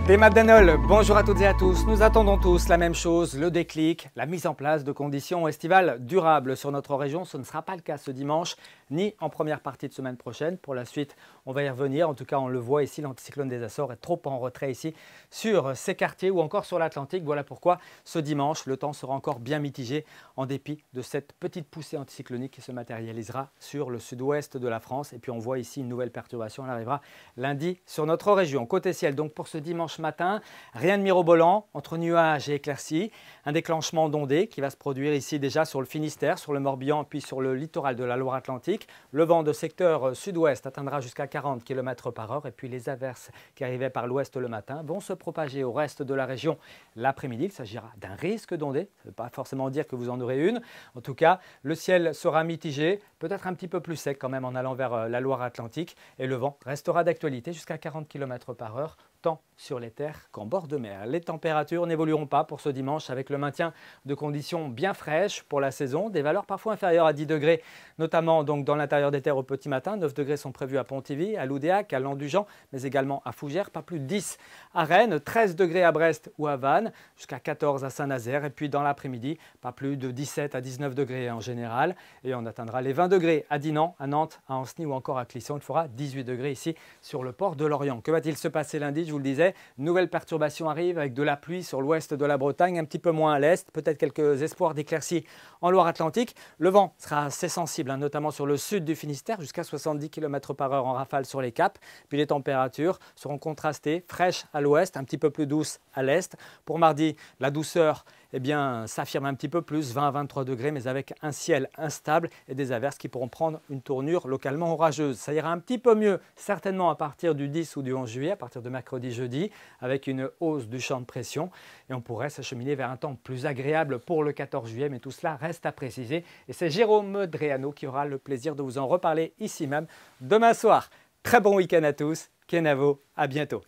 Théma Danol, bonjour à toutes et à tous. Nous attendons tous la même chose, le déclic, la mise en place de conditions estivales durables sur notre région. Ce ne sera pas le cas ce dimanche, ni en première partie de semaine prochaine. Pour la suite, on va y revenir. En tout cas, on le voit ici, l'anticyclone des Açores est trop en retrait ici sur ces quartiers ou encore sur l'Atlantique. Voilà pourquoi ce dimanche, le temps sera encore bien mitigé en dépit de cette petite poussée anticyclonique qui se matérialisera sur le sud-ouest de la France. Et puis on voit ici une nouvelle perturbation, elle arrivera lundi sur notre région. Côté ciel, donc pour ce dimanche matin, rien de mirobolant, entre nuages et éclaircies, un déclenchement d'ondées qui va se produire ici déjà sur le Finistère, sur le Morbihan, puis sur le littoral de la Loire-Atlantique. Le vent de secteur sud-ouest atteindra jusqu'à 40 km/h et puis les averses qui arrivaient par l'ouest le matin vont se propager au reste de la région l'après-midi. Il s'agira d'un risque d'ondée, ça ne veut pas forcément dire que vous en aurez une. En tout cas, le ciel sera mitigé, peut-être un petit peu plus sec quand même en allant vers la Loire-Atlantique et le vent restera d'actualité jusqu'à 40 km/h. Tant sur les terres qu'en bord de mer. Les températures n'évolueront pas pour ce dimanche avec le maintien de conditions bien fraîches pour la saison, des valeurs parfois inférieures à 10 degrés, notamment donc dans l'intérieur des terres au petit matin. 9 degrés sont prévus à Pontivy, à Loudéac, à Landujan, mais également à Fougères, pas plus de 10 à Rennes, 13 degrés à Brest ou à Vannes, jusqu'à 14 à Saint-Nazaire, et puis dans l'après-midi, pas plus de 17 à 19 degrés en général, et on atteindra les 20 degrés à Dinan, à Nantes, à Ancenis ou encore à Clisson. Il fera 18 degrés ici sur le port de Lorient. Que va-t-il se passer lundi? Je vous le disais, nouvelle perturbation arrive avec de la pluie sur l'ouest de la Bretagne, un petit peu moins à l'est, peut-être quelques espoirs d'éclaircies en Loire-Atlantique. Le vent sera assez sensible, notamment sur le sud du Finistère, jusqu'à 70 km/h en rafale sur les caps. Puis les températures seront contrastées, fraîches à l'ouest, un petit peu plus douces à l'est. Pour mardi, la douceur s'affirme un petit peu plus, 20 à 23 degrés, mais avec un ciel instable et des averses qui pourront prendre une tournure localement orageuse. Ça ira un petit peu mieux, certainement à partir du 10 ou du 11 juillet, à partir de mercredi, jeudi, avec une hausse du champ de pression. Et on pourrait s'acheminer vers un temps plus agréable pour le 14 juillet, mais tout cela reste à préciser. Et c'est Jérôme Dréano qui aura le plaisir de vous en reparler ici même demain soir. Très bon week-end à tous. Kenavo, à bientôt.